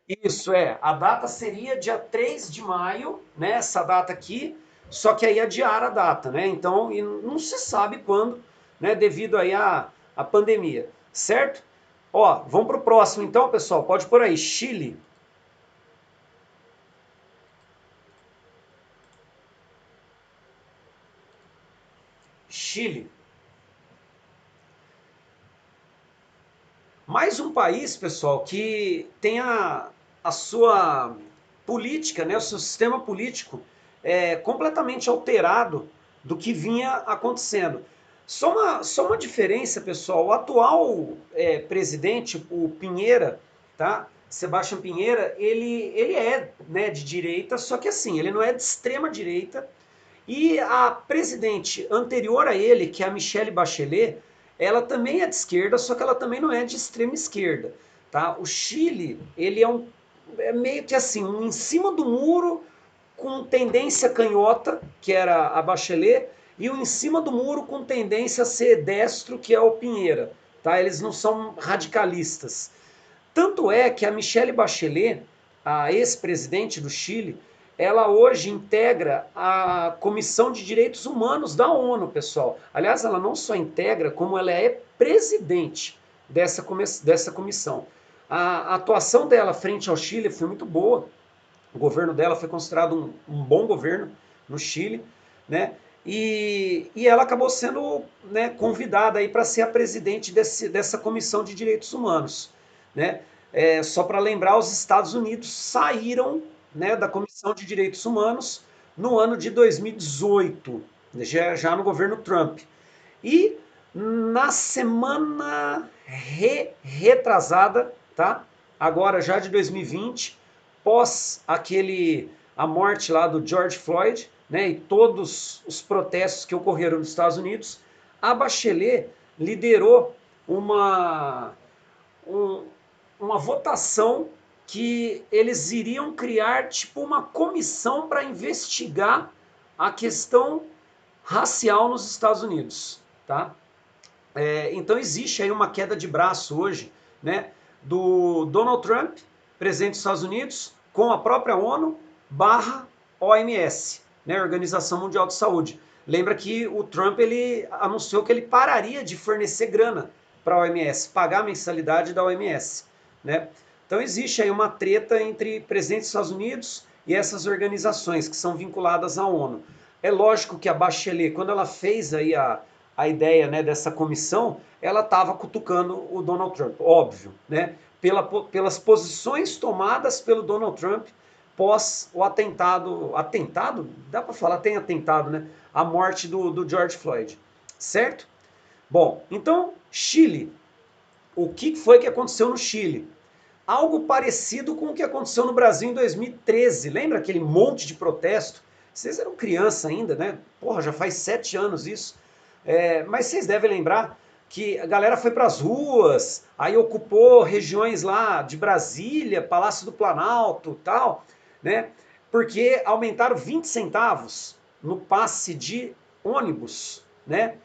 Isso é, a data seria dia 3 de maio, né? Essa data aqui, só que aí adiaram a data, né? Então, e não se sabe quando, né? Devido aí à pandemia, certo? Ó, vamos para o próximo então, pessoal. Pode por aí, Chile. Chile. Mais um país, pessoal, que tem a sua política, né, o seu sistema político completamente alterado do que vinha acontecendo. Só uma diferença, pessoal. O atual presidente, o Pinheira, tá? Sebastião Pinheira, ele é, né, de direita, só que assim, ele não é de extrema direita, e a presidente anterior a ele, que é a Michelle Bachelet, ela também é de esquerda, só que ela também não é de extrema esquerda. Tá? O Chile, ele é meio que assim, um em cima do muro com tendência canhota, que era a Bachelet, e um em cima do muro com tendência a ser destro, que é o Pinheira. Tá? Eles não são radicalistas. Tanto é que a Michelle Bachelet, a ex-presidente do Chile, ela hoje integra a Comissão de Direitos Humanos da ONU, pessoal. Aliás, ela não só integra, como ela é presidente dessa comissão. A atuação dela frente ao Chile foi muito boa. O governo dela foi considerado um bom governo no Chile, né? E ela acabou sendo, né, convidada aí para ser a presidente dessa comissão de direitos humanos, né? Só para lembrar, os Estados Unidos saíram, né, da comissão de direitos humanos no ano de 2018, já no governo Trump. E na semana retrasada, tá? Agora já de 2020, pós a morte lá do George Floyd, né, e todos os protestos que ocorreram nos Estados Unidos, a Bachelet liderou uma um- uma votação que eles iriam criar tipo uma comissão para investigar a questão racial nos Estados Unidos, tá? Então existe aí uma queda de braço hoje, né, do Donald Trump, presidente dos Estados Unidos, com a própria ONU barra OMS, né, Organização Mundial de Saúde. Lembra que o Trump ele anunciou que ele pararia de fornecer grana para a OMS, pagar a mensalidade da OMS, né? Então existe aí uma treta entre presidentes dos Estados Unidos e essas organizações que são vinculadas à ONU. É lógico que a Bachelet, quando ela fez aí a ideia, né, dessa comissão, ela estava cutucando o Donald Trump, óbvio, né? Pelas posições tomadas pelo Donald Trump pós o atentado, dá para falar, tem atentado, né? A morte do George Floyd, certo? Bom, então, Chile. O que foi que aconteceu no Chile? Algo parecido com o que aconteceu no Brasil em 2013. Lembra aquele monte de protesto? Vocês eram criança ainda, né? Porra, já faz 7 anos isso. Mas vocês devem lembrar que a galera foi para as ruas, aí ocupou regiões lá de Brasília, Palácio do Planalto, tal, né? Porque aumentaram 20 centavos no passe de ônibus, né?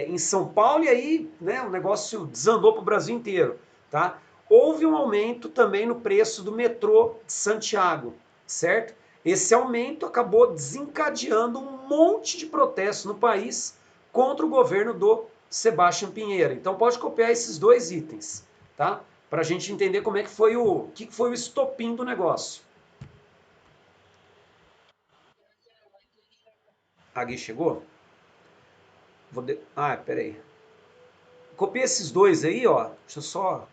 Em São Paulo e aí, né, o negócio desandou para o Brasil inteiro, tá? Houve um aumento também no preço do metrô de Santiago, certo? Esse aumento acabou desencadeando um monte de protestos no país contra o governo do Sebastião Pinheira. Então pode copiar esses dois itens, tá? Para a gente entender como é que foi o estopim do negócio. A Gui chegou? Peraí. Copia esses dois aí, ó. Deixa eu só.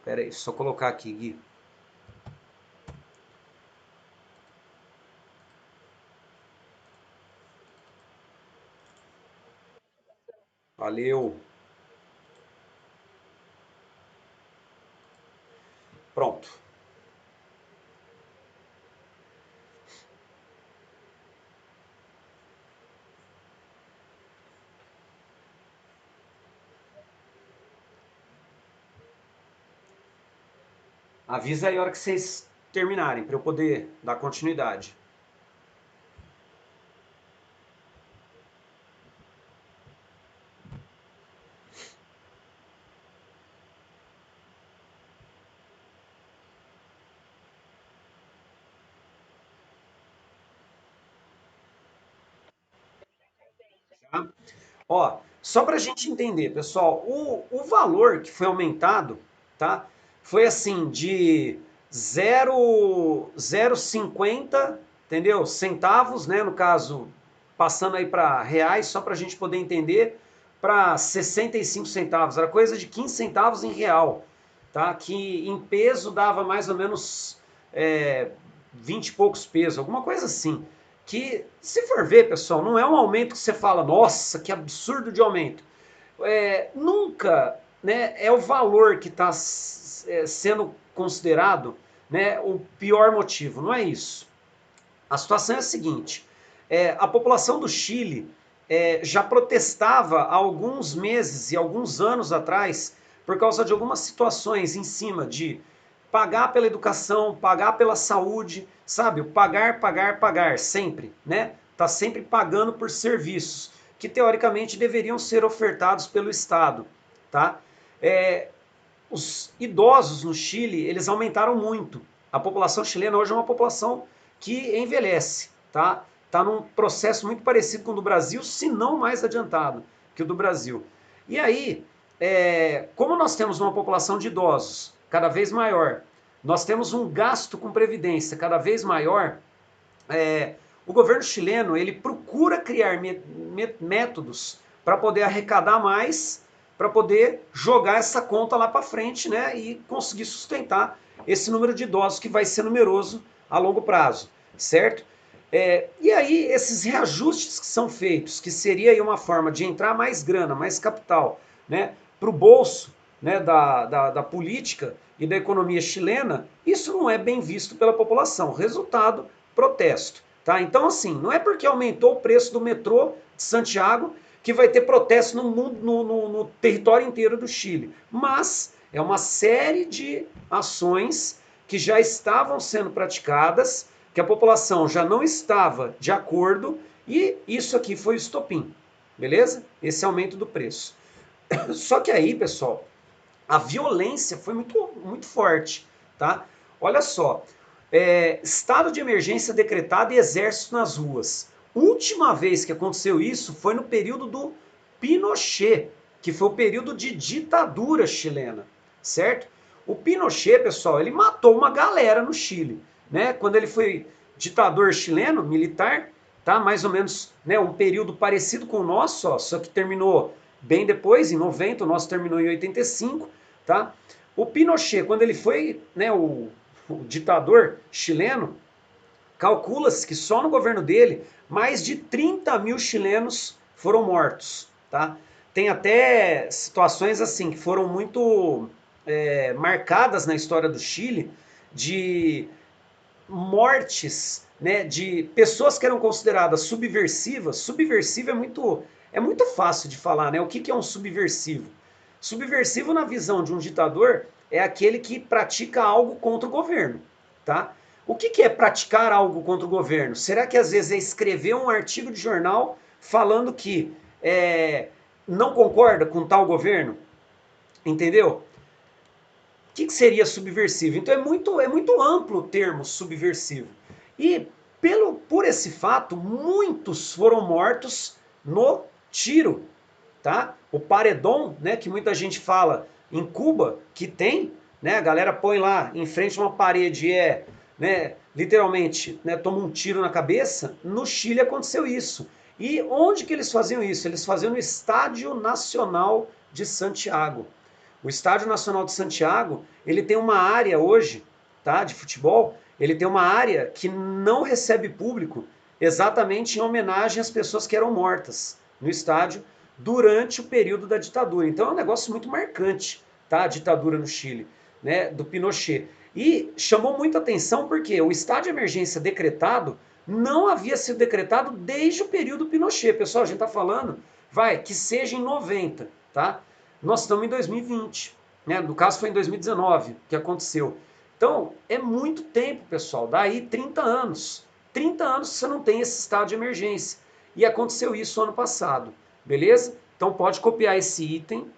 Peraí, só colocar aqui, Gui. Valeu. Pronto. Avisa aí a hora que vocês terminarem, para eu poder dar continuidade. tá? Ó, só para a gente entender, pessoal, o valor que foi aumentado, tá? Foi assim, de 0,50, entendeu? Centavos, né? No caso, passando aí para reais, só para a gente poder entender, para 65 centavos. Era coisa de 15 centavos em real, tá? Que em peso dava mais ou menos 20 e poucos pesos, alguma coisa assim. Que, se for ver, pessoal, não é um aumento que você fala, nossa, que absurdo de aumento. Nunca, né, é o valor que está sendo considerado, né, o pior motivo, não é isso. A situação é a seguinte: a população do Chile já protestava há alguns meses e alguns anos atrás por causa de algumas situações em cima de pagar pela educação, pagar pela saúde, sabe? O pagar, pagar, pagar, sempre, né? Tá sempre pagando por serviços que teoricamente deveriam ser ofertados pelo Estado, tá? É, os idosos no Chile, eles aumentaram muito. A população chilena hoje é uma população que envelhece, tá? Está num processo muito parecido com o do Brasil, se não mais adiantado que o do Brasil. E aí, como nós temos uma população de idosos cada vez maior, nós temos um gasto com previdência cada vez maior, o governo chileno ele procura criar métodos para poder arrecadar mais, para poder jogar essa conta lá para frente, né, e conseguir sustentar esse número de idosos que vai ser numeroso a longo prazo, certo? E aí esses reajustes que são feitos, que seria aí uma forma de entrar mais grana, mais capital, né, para o bolso, né, da política e da economia chilena, isso não é bem visto pela população. Resultado, protesto. Tá? Então, assim, não é porque aumentou o preço do metrô de Santiago que vai ter protesto no, mundo, no território inteiro do Chile. Mas é uma série de ações que já estavam sendo praticadas, que a população já não estava de acordo, e isso aqui foi o estopim. Beleza? Esse aumento do preço. Só que aí, pessoal, a violência foi muito forte, tá? Olha só, estado de emergência decretado e exército nas ruas. Última vez que aconteceu isso foi no período do Pinochet, que foi o período de ditadura chilena, certo? O Pinochet, pessoal, ele matou uma galera no Chile, né? Quando ele foi ditador chileno, militar, tá? Mais ou menos, né, um período parecido com o nosso, ó, só que terminou bem depois, em 90, o nosso terminou em 85, tá? O Pinochet, quando ele foi, né, o ditador chileno, calcula-se que só no governo dele mais de 30 mil chilenos foram mortos, tá? Tem até situações assim que foram muito marcadas na história do Chile de mortes, né, de pessoas que eram consideradas subversivas. Subversivo é muito fácil de falar, né? O que é um subversivo? Subversivo na visão de um ditador é aquele que pratica algo contra o governo, tá? O que é praticar algo contra o governo? Será que às vezes é escrever um artigo de jornal falando que não concorda com tal governo? Entendeu? O que seria subversivo? Então é muito amplo o termo subversivo. E por esse fato, muitos foram mortos no tiro, tá? O paredão, né, que muita gente fala em Cuba, que tem, né, a galera põe lá em frente a uma parede e né, literalmente, né, toma um tiro na cabeça. No Chile aconteceu isso. E onde que eles faziam isso? Eles faziam no Estádio Nacional de Santiago. O Estádio Nacional de Santiago, ele tem uma área hoje, tá, de futebol, ele tem uma área que não recebe público, exatamente em homenagem às pessoas que eram mortas no estádio durante o período da ditadura. Então é um negócio muito marcante, tá, a ditadura no Chile, né, do Pinochet. E chamou muita atenção porque o estado de emergência decretado não havia sido decretado desde o período Pinochet. Pessoal, a gente está falando, vai, que seja em 90, tá? Nós estamos em 2020, né? No caso foi em 2019 que aconteceu. Então, é muito tempo, pessoal. Daí 30 anos. 30 anos você não tem esse estado de emergência. E aconteceu isso ano passado. Beleza? Então pode copiar esse item.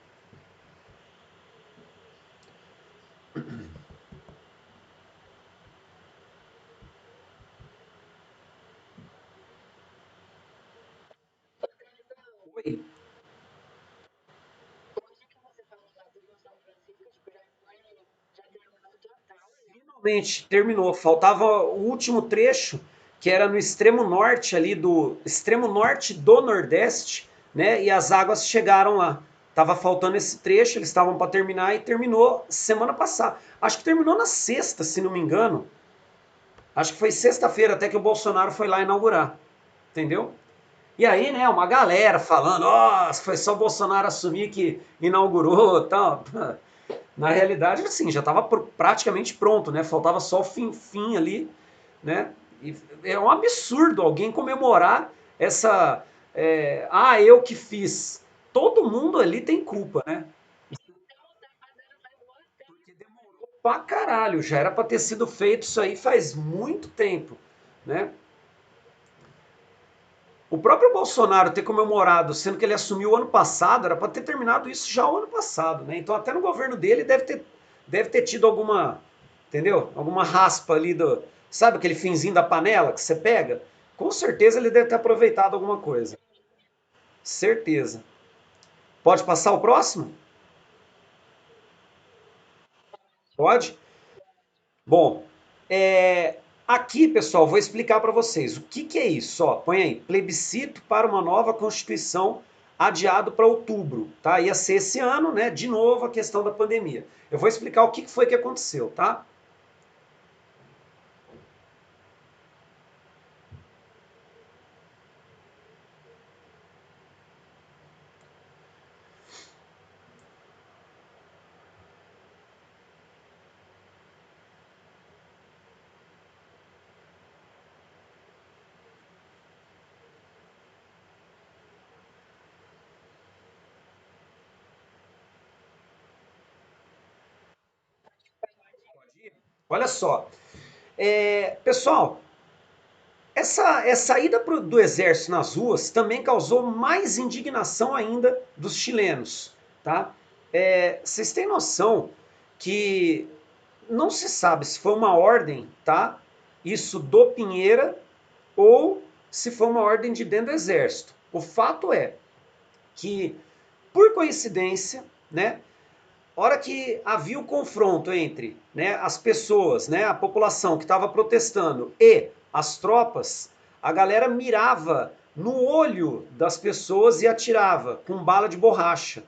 Oi. Finalmente terminou. Faltava o último trecho, que era no extremo norte ali do extremo norte do Nordeste, né? E as águas chegaram lá. Tava faltando esse trecho, eles estavam para terminar e terminou semana passada. Acho que terminou na sexta, se não me engano. Acho que foi sexta-feira até que o Bolsonaro foi lá inaugurar. Entendeu? E aí, né, uma galera falando, ó, foi só o Bolsonaro assumir que inaugurou e tal. Na realidade, assim, já estava praticamente pronto, né? Faltava só o fim ali, né? E é um absurdo alguém comemorar essa. Eu que fiz. Todo mundo ali tem culpa, né? Porque demorou pra caralho. Já era pra ter sido feito isso aí faz muito tempo, né? O próprio Bolsonaro ter comemorado, sendo que ele assumiu o ano passado, era para ter terminado isso já o ano passado, né? Então até no governo dele deve ter tido alguma, entendeu? Alguma raspa ali do, sabe aquele finzinho da panela que você pega? Com certeza ele deve ter aproveitado alguma coisa. Certeza. Pode passar o próximo? Pode? Bom, aqui, pessoal, vou explicar para vocês o que é isso. Ó, põe aí, plebiscito para uma nova Constituição adiado para outubro, tá? Ia ser esse ano, né? De novo a questão da pandemia. Eu vou explicar o que foi que aconteceu, tá? Olha só, pessoal, essa ida do exército nas ruas também causou mais indignação ainda dos chilenos, tá? Vocês têm noção que não se sabe se foi uma ordem, tá? Isso do Pinheira ou se foi uma ordem de dentro do exército. O fato é que, por coincidência, né, hora que havia o confronto entre, né, as pessoas, né, a população que estava protestando e as tropas, a galera mirava no olho das pessoas e atirava com bala de borracha.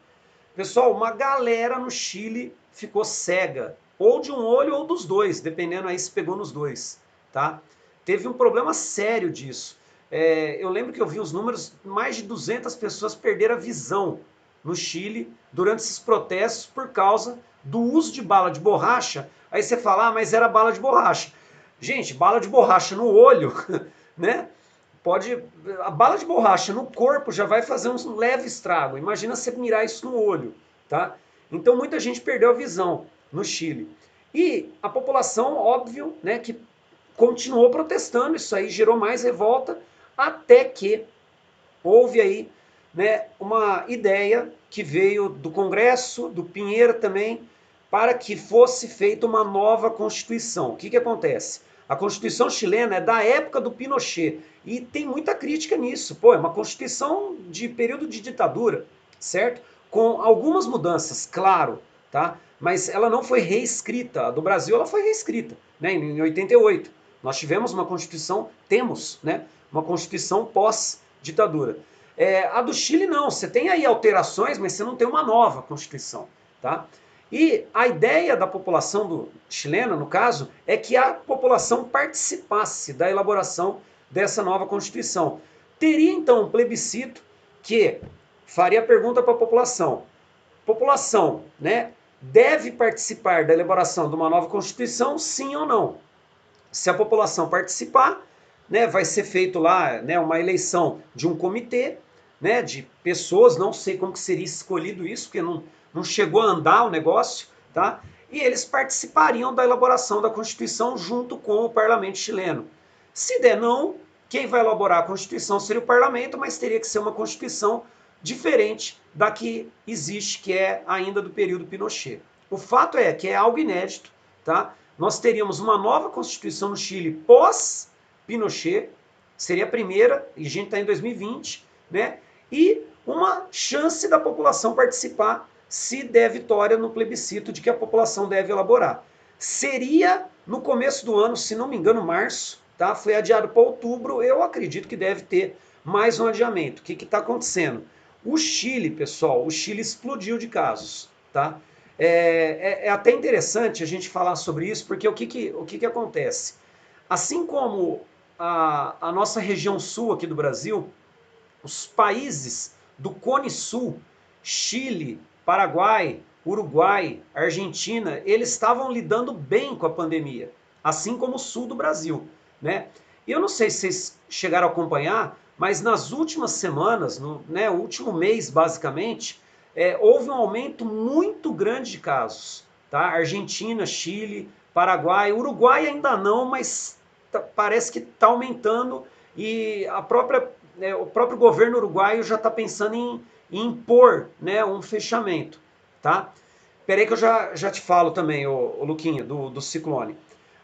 Pessoal, uma galera no Chile ficou cega, ou de um olho ou dos dois, dependendo aí se pegou nos dois, tá? Teve um problema sério disso. Eu lembro que eu vi os números, mais de 200 pessoas perderam a visão no Chile durante esses protestos por causa do uso de bala de borracha. Aí você fala, mas era bala de borracha. Gente, bala de borracha no olho, né? Pode. A bala de borracha no corpo já vai fazer um leve estrago. Imagina você mirar isso no olho, tá? Então muita gente perdeu a visão no Chile. E a população, óbvio, né, que continuou protestando, isso aí gerou mais revolta, até que houve aí, né, uma ideia que veio do Congresso, do Pinheira também, para que fosse feita uma nova Constituição. O que acontece? A Constituição chilena é da época do Pinochet e tem muita crítica nisso. Pô, é uma Constituição de período de ditadura, certo? Com algumas mudanças, claro, tá? Mas ela não foi reescrita. A do Brasil ela foi reescrita, né, em 88. Nós tivemos uma Constituição, temos, né, uma Constituição pós-ditadura. A do Chile não, você tem aí alterações, mas você não tem uma nova Constituição, tá? E a ideia da população chilena, no caso, é que a população participasse da elaboração dessa nova Constituição. Teria então um plebiscito que faria a pergunta para a população: população, né, deve participar da elaboração de uma nova Constituição, sim ou não? Se a população participar, né, vai ser feito lá, né, uma eleição de um comitê, né, de pessoas, não sei como que seria escolhido isso, porque não chegou a andar o negócio, tá? E eles participariam da elaboração da Constituição junto com o parlamento chileno. Se der não, quem vai elaborar a Constituição seria o parlamento, mas teria que ser uma Constituição diferente da que existe, que é ainda do período Pinochet. O fato é que é algo inédito, tá? Nós teríamos uma nova Constituição no Chile pós-Pinochet, seria a primeira, e a gente está em 2020, né? e uma chance da população participar se der vitória no plebiscito de que a população deve elaborar. Seria no começo do ano, se não me engano, março, tá? Foi adiado para outubro, eu acredito que deve ter mais um adiamento. O que está acontecendo? O Chile, pessoal, o Chile explodiu de casos, tá? É até interessante a gente falar sobre isso, porque o que acontece? Assim como a nossa região sul aqui do Brasil, os países do Cone Sul, Chile, Paraguai, Uruguai, Argentina, eles estavam lidando bem com a pandemia, assim como o sul do Brasil, né? E eu não sei se vocês chegaram a acompanhar, mas nas últimas semanas, no último mês basicamente, houve um aumento muito grande de casos, tá? Argentina, Chile, Paraguai, Uruguai ainda não, mas parece que está aumentando e o próprio governo uruguaio já está pensando em impor, né, um fechamento, tá? Peraí que eu já te falo também, o Luquinha, do ciclone.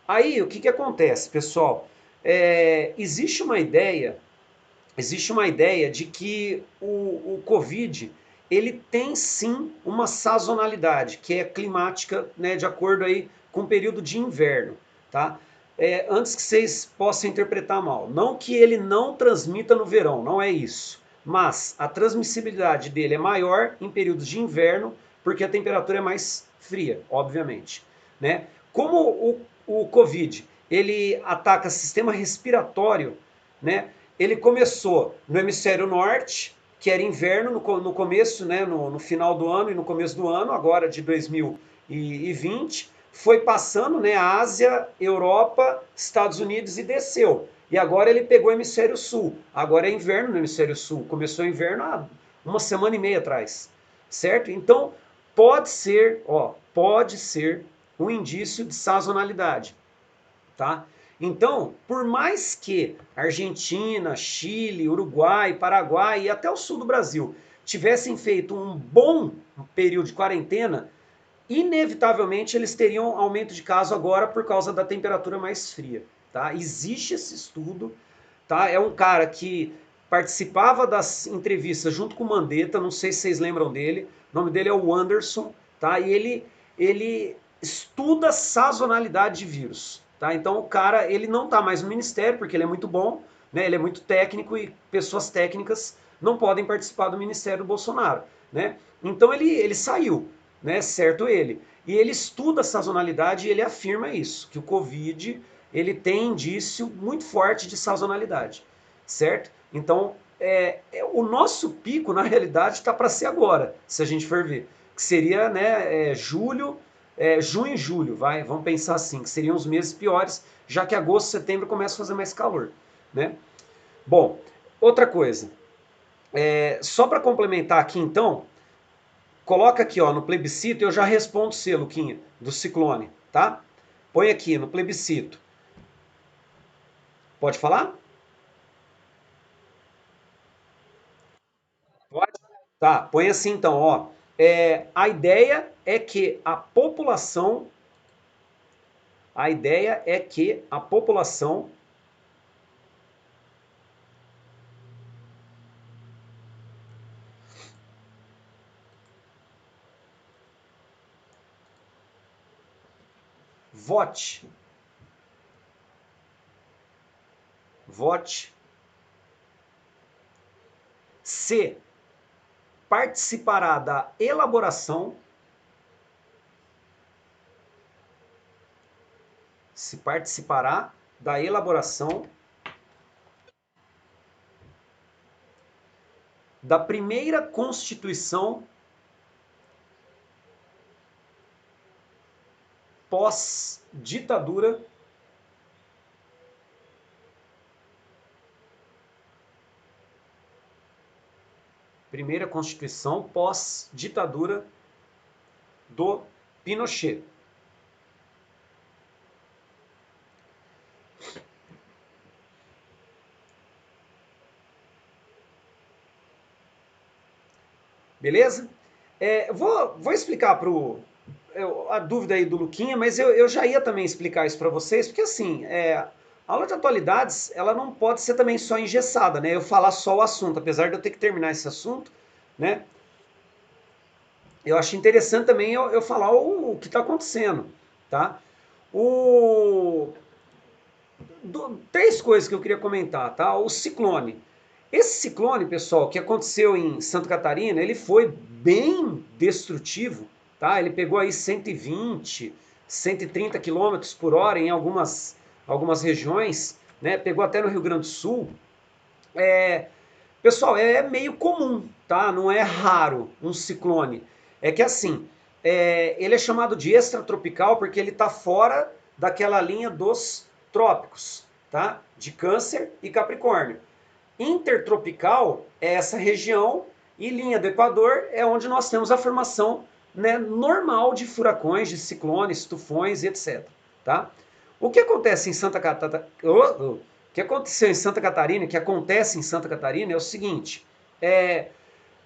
Aí, o que acontece, pessoal? Existe uma ideia de que o Covid ele tem sim uma sazonalidade, que é climática, né, de acordo aí com o período de inverno, tá? Antes que vocês possam interpretar mal, não que ele não transmita no verão, não é isso, mas a transmissibilidade dele é maior em períodos de inverno, porque a temperatura é mais fria, obviamente, né? Como o Covid ele ataca sistema respiratório, né? Ele começou no hemisfério norte, que era inverno no começo, né, no final do ano e no começo do ano, agora de 2020, foi passando, né, Ásia, Europa, Estados Unidos e desceu. E agora ele pegou o hemisfério sul. Agora é inverno no hemisfério sul. Começou o inverno há uma semana e meia atrás, certo? Então pode ser um indício de sazonalidade, tá? Então, por mais que Argentina, Chile, Uruguai, Paraguai e até o sul do Brasil tivessem feito um bom período de quarentena, inevitavelmente eles teriam aumento de caso agora por causa da temperatura mais fria, tá? Existe esse estudo, tá? É um cara que participava das entrevistas junto com o Mandetta, não sei se vocês lembram dele, o nome dele é o Anderson, tá? E ele estuda sazonalidade de vírus, tá? Então o cara, ele não tá mais no ministério porque ele é muito bom, né? Ele é muito técnico e pessoas técnicas não podem participar do ministério do Bolsonaro, né? Então ele saiu, né? Certo ele. E ele estuda a sazonalidade e ele afirma isso, que o Covid ele tem indício muito forte de sazonalidade, certo? Então, o nosso pico, na realidade, está para ser agora, se a gente for ver. Que seria, né, junho e julho, vamos pensar assim, que seriam os meses piores, já que agosto e setembro começa a fazer mais calor, né? Bom, outra coisa, só para complementar aqui então, coloca aqui ó, no plebiscito, eu já respondo você, Luquinha, do ciclone, tá? Põe aqui no plebiscito. Pode falar? Pode. Tá, põe assim então, ó. A ideia é que a população vote, vote se participará da elaboração, se participará da elaboração da primeira Constituição pós-ditadura primeira Constituição pós-ditadura do Pinochet. Beleza? Vou explicar a dúvida aí do Luquinha, mas eu já ia também explicar isso para vocês, porque assim, A aula de atualidades, ela não pode ser também só engessada, né? Eu falar só o assunto, apesar de eu ter que terminar esse assunto, né? Eu acho interessante também eu falar o que está acontecendo, tá? O, três coisas que eu queria comentar, tá? O ciclone. Esse ciclone, pessoal, que aconteceu em Santa Catarina, ele foi bem destrutivo, tá? Ele pegou aí 120, 130 quilômetros por hora em algumas regiões, né? Pegou até no Rio Grande do Sul. É, pessoal, é meio comum, tá? Não é raro um ciclone. É que assim, ele é chamado de extratropical porque ele está fora daquela linha dos trópicos, tá? De Câncer e Capricórnio. Intertropical é essa região e linha do Equador é onde nós temos a formação, né, normal de furacões, de ciclones, tufões e etc. Tá? O que acontece em Santa Catarina, o que aconteceu em Santa Catarina, que acontece em Santa Catarina é o seguinte: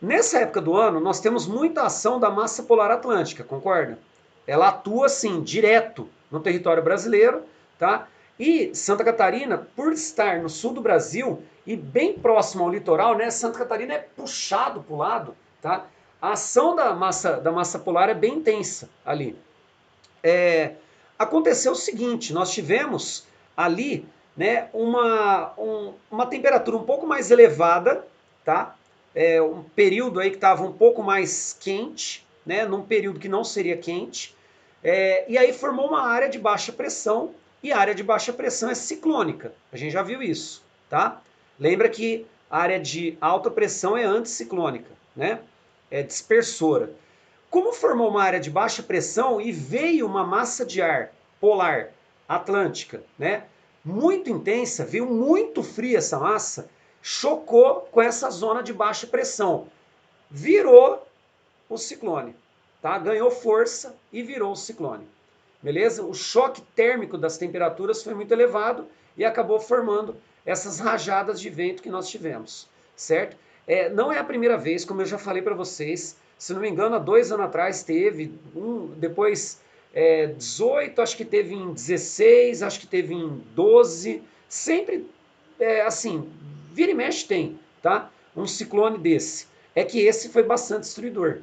nessa época do ano nós temos muita ação da massa polar atlântica, concorda? Ela atua assim direto no território brasileiro, tá? E Santa Catarina, por estar no sul do Brasil e bem próximo ao litoral, né? Santa Catarina é puxado para o lado, tá? A ação da massa polar é bem intensa ali. Aconteceu o seguinte: nós tivemos ali, né, uma temperatura um pouco mais elevada, tá? Um período aí que estava um pouco mais quente, né, num período que não seria quente, e aí formou uma área de baixa pressão, e a área de baixa pressão é ciclônica, a gente já viu isso, tá? Lembra que a área de alta pressão é anticiclônica, né? É dispersora. Como formou uma área de baixa pressão e veio uma massa de ar polar atlântica, né? Muito intensa, veio muito fria essa massa, chocou com essa zona de baixa pressão, virou o ciclone, tá? Ganhou força e virou o ciclone. Beleza? O choque térmico das temperaturas foi muito elevado e acabou formando essas rajadas de vento que nós tivemos, certo? Não é a primeira vez, como eu já falei para vocês, se não me engano, há 2 anos atrás teve, depois 18, acho que teve em 16, acho que teve em 12, sempre assim, vira e mexe tem, tá? Um ciclone desse. É que esse foi bastante destruidor.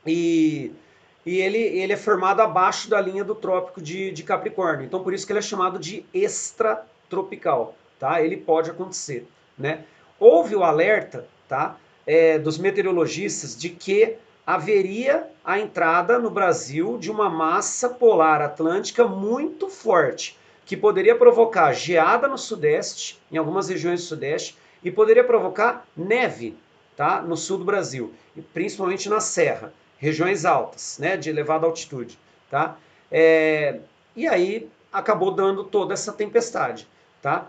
E, ele é formado abaixo da linha do trópico de Capricórnio. Então, por isso que ele é chamado de extratropical, tá? Ele pode acontecer, né? Houve o alerta, tá? Dos meteorologistas de que haveria a entrada no Brasil de uma massa polar atlântica muito forte, que poderia provocar geada no sudeste, em algumas regiões do sudeste, e poderia provocar neve, tá? No sul do Brasil, principalmente na Serra, regiões altas, né? De elevada altitude, tá? E aí acabou dando toda essa tempestade, tá?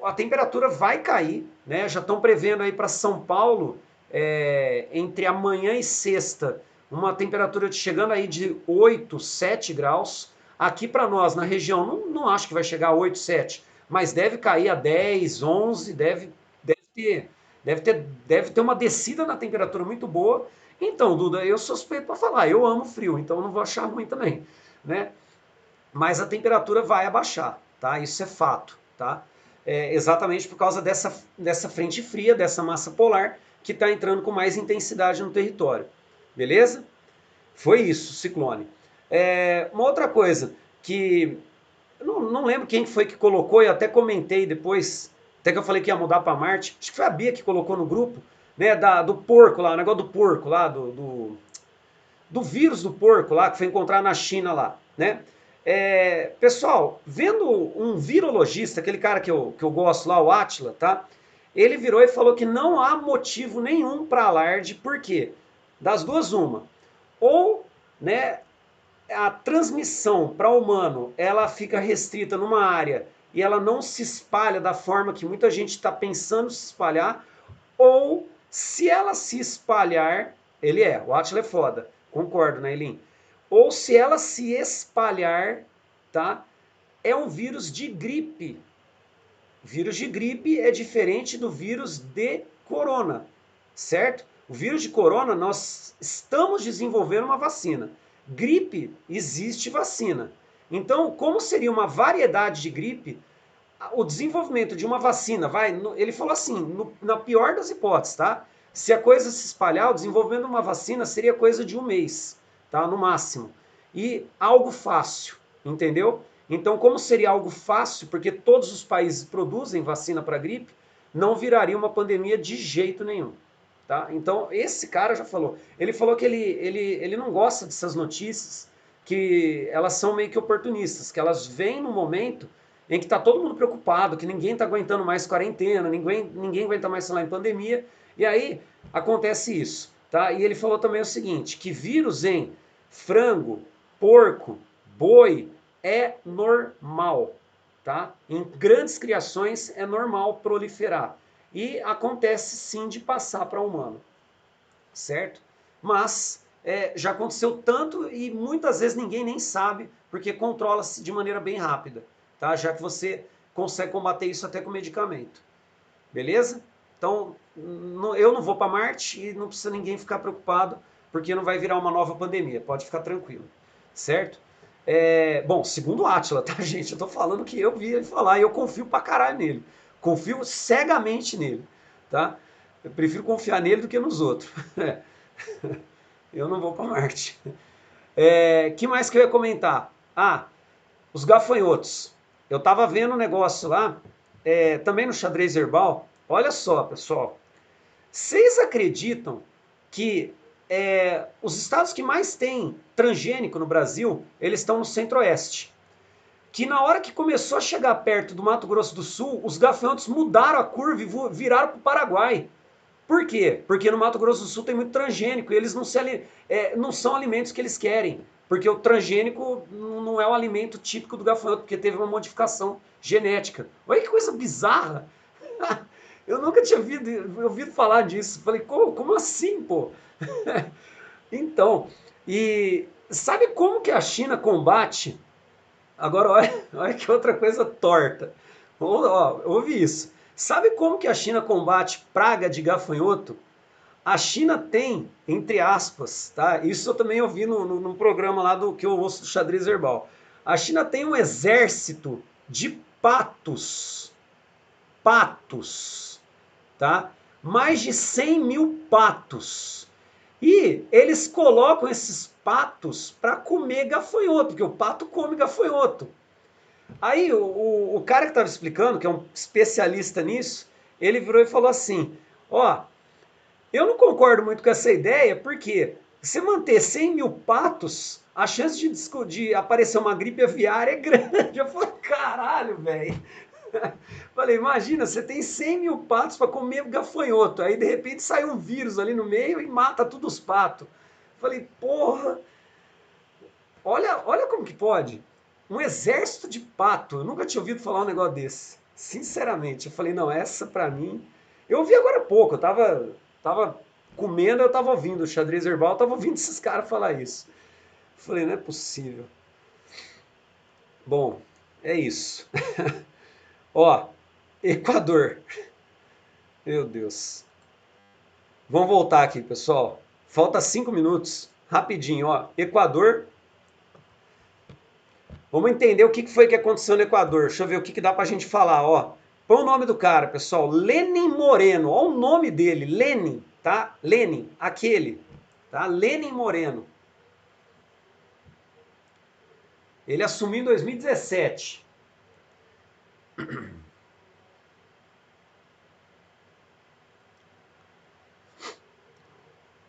A temperatura vai cair, né? Já estão prevendo aí para São Paulo, entre amanhã e sexta, uma temperatura chegando aí de 8, 7 graus. Aqui para nós, na região, não acho que vai chegar a 8, 7, mas deve cair a 10, 11, deve ter uma descida na temperatura muito boa. Então, Duda, eu suspeito para falar, eu amo frio, então não vou achar ruim também, né? Mas a temperatura vai abaixar, tá? Isso é fato, tá? Exatamente por causa dessa frente fria, dessa massa polar que está entrando com mais intensidade no território, beleza? Foi isso, ciclone. Uma outra coisa que eu não lembro quem foi que colocou, e até comentei depois, até que eu falei que ia mudar para Marte, acho que foi a Bia que colocou no grupo, né, do porco lá, o negócio do porco lá, do vírus do porco lá, que foi encontrado na China lá, né? Pessoal, vendo um virologista, aquele cara que eu gosto lá, o Atila, tá? Ele virou e falou que não há motivo nenhum para alarde, por quê? Das duas, uma. Ou, né, a transmissão para o humano, ela fica restrita numa área e ela não se espalha da forma que muita gente está pensando se espalhar, ou se ela se espalhar, o Atila é foda, concordo, né, Elin? Ou se ela se espalhar, tá? É um vírus de gripe. Vírus de gripe é diferente do vírus de corona, certo? O vírus de corona, nós estamos desenvolvendo uma vacina. Gripe, existe vacina. Então, como seria uma variedade de gripe, o desenvolvimento de uma vacina, ele falou assim, na pior das hipóteses, tá? Se a coisa se espalhar, o desenvolvimento de uma vacina seria coisa de um mês, tá? No máximo. E algo fácil, entendeu? Então, como seria algo fácil, porque todos os países produzem vacina para gripe, não viraria uma pandemia de jeito nenhum. Tá? Então, esse cara já falou. Ele falou que ele não gosta dessas notícias, que elas são meio que oportunistas, que elas vêm no momento em que está todo mundo preocupado, que ninguém está aguentando mais quarentena, ninguém aguenta mais falar em pandemia, e aí acontece isso. Tá? E ele falou também o seguinte, que vírus em frango, porco, boi é normal. Tá? Em grandes criações é normal proliferar. E acontece sim de passar para humano, certo? Mas já aconteceu tanto e muitas vezes ninguém nem sabe, porque controla-se de maneira bem rápida, tá? Já que você consegue combater isso até com medicamento. Beleza? Então, eu não vou para Marte e não precisa ninguém ficar preocupado, porque não vai virar uma nova pandemia. Pode ficar tranquilo, certo? Bom, segundo o Átila, tá, gente? Eu tô falando que eu vi ele falar e eu confio pra caralho nele. Confio cegamente nele, tá? Eu prefiro confiar nele do que nos outros. Eu não vou para Marte. Que mais que eu ia comentar? Ah, os gafanhotos. Eu tava vendo um negócio lá, também no xadrez herbal. Olha só, pessoal. Vocês acreditam que os estados que mais têm transgênico no Brasil, eles estão no centro-oeste? Que na hora que começou a chegar perto do Mato Grosso do Sul, os gafanhotos mudaram a curva e viraram para o Paraguai. Por quê? Porque no Mato Grosso do Sul tem muito transgênico e eles não são alimentos que eles querem. Porque o transgênico não é o alimento típico do gafanhoto, porque teve uma modificação genética. Olha que coisa bizarra! Eu nunca tinha ouvido falar disso. Falei, como assim, pô? Então, e sabe como que a China combate? Agora, olha que outra coisa torta. Ouve isso. Sabe como que a China combate praga de gafanhoto? A China tem, entre aspas, tá? Isso eu também ouvi no programa lá do que eu ouço do xadrez herbal. A China tem um exército de patos. Patos, tá? Mais de 100 mil patos. E eles colocam esses patos para comer gafanhoto, porque o pato come gafanhoto. Aí o cara que estava explicando, que é um especialista nisso, ele virou e falou assim: ó, eu não concordo muito com essa ideia, porque se manter 100 mil patos, a chance de aparecer uma gripe aviária é grande. Eu falei, caralho, velho. Falei, imagina, você tem 100 mil patos para comer gafanhoto, aí de repente sai um vírus ali no meio e mata todos os patos. Falei, porra, olha como que pode. Um exército de pato. Eu nunca tinha ouvido falar um negócio desse. Sinceramente, eu falei, não, essa pra mim. Eu ouvi agora há pouco, tava comendo, eu tava ouvindo o xadrez herbal, eu tava ouvindo esses caras falar isso. Eu falei, não é possível. Bom, é isso. Ó, Equador. Meu Deus. Vamos voltar aqui, pessoal. Falta 5 minutos. Rapidinho, ó. Equador. Vamos entender o que foi que aconteceu no Equador. Deixa eu ver o que dá pra gente falar, ó. Põe o nome do cara, pessoal. Lenin Moreno. Olha o nome dele. Lenin, tá? Lenin, aquele. Tá? Lenin Moreno. Ele assumiu em 2017.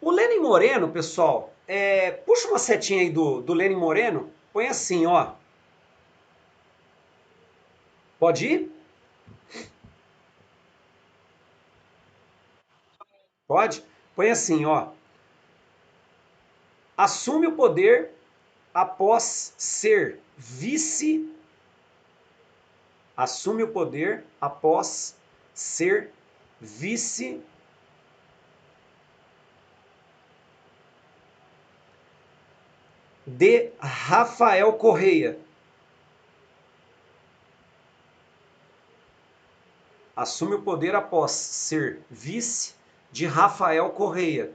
O Lenin Moreno, pessoal, puxa uma setinha aí do Lenin Moreno. Põe assim, ó. Pode ir? Pode? Põe assim, ó. Assume o poder após ser vice. Assume o poder após ser vice de Rafael Correia. Assume o poder após ser vice de Rafael Correia.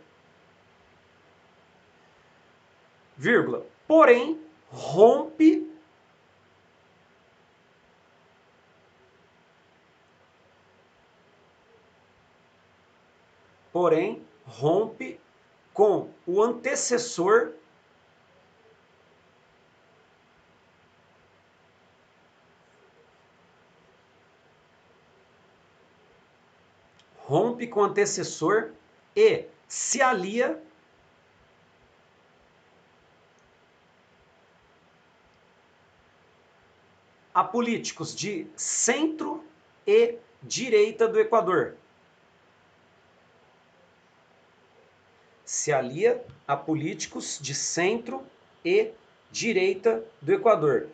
Vírgula. Porém, rompe porém rompe com o antecessor e se alia a políticos de centro e direita do Equador. Se alia a políticos de centro e direita do Equador.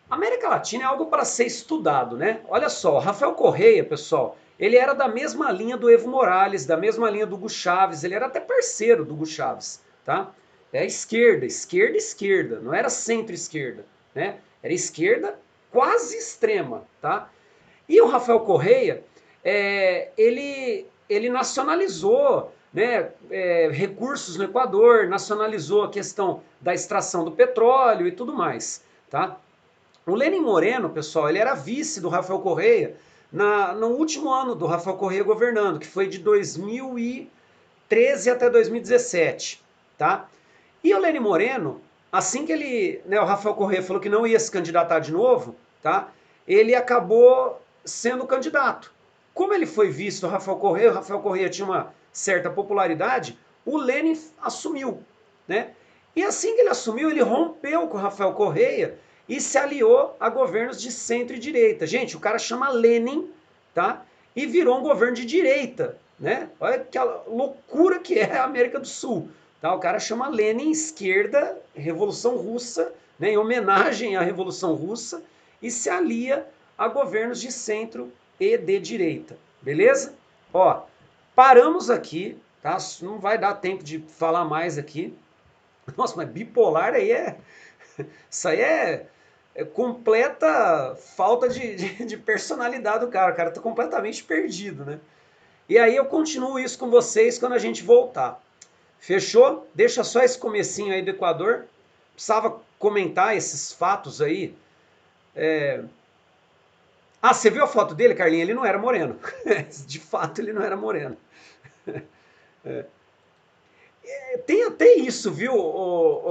A América Latina é algo para ser estudado, né? Olha só, Rafael Correia, pessoal, ele era da mesma linha do Evo Morales, da mesma linha do Hugo Chávez, ele era até parceiro do Hugo Chávez, tá? É esquerda, esquerda, esquerda, não era centro-esquerda, né? Era esquerda quase extrema, tá? E o Rafael Correia, ele nacionalizou, né, recursos no Equador, nacionalizou a questão da extração do petróleo e tudo mais, tá? O Lenin Moreno, pessoal, ele era vice do Rafael Correia no último ano do Rafael Correia governando, que foi de 2013 até 2017, tá? E o Lenin Moreno, assim que ele, né, o Rafael Correia falou que não ia se candidatar de novo, tá? Ele acabou sendo candidato. Como ele foi vice do Rafael Correia, o Rafael Correia tinha uma certa popularidade, o Lenin assumiu, né? E assim que ele assumiu, ele rompeu com o Rafael Correia e se aliou a governos de centro e direita. Gente, o cara chama Lenin, tá? E virou um governo de direita, né? Olha que loucura que é a América do Sul. Tá? O cara chama Lenin esquerda, Revolução Russa, né? Em homenagem à Revolução Russa, e se alia a governos de centro e de direita. Beleza? Ó, paramos aqui, tá? Não vai dar tempo de falar mais aqui. Nossa, mas bipolar aí é. Isso aí é completa falta de personalidade do cara. O cara tá completamente perdido, né? E aí eu continuo isso com vocês quando a gente voltar. Fechou? Deixa só esse comecinho aí do Equador. Precisava comentar esses fatos aí. Ah, você viu a foto dele, Carlinhos? Ele não era moreno. De fato, ele não era moreno. Tem até isso, viu,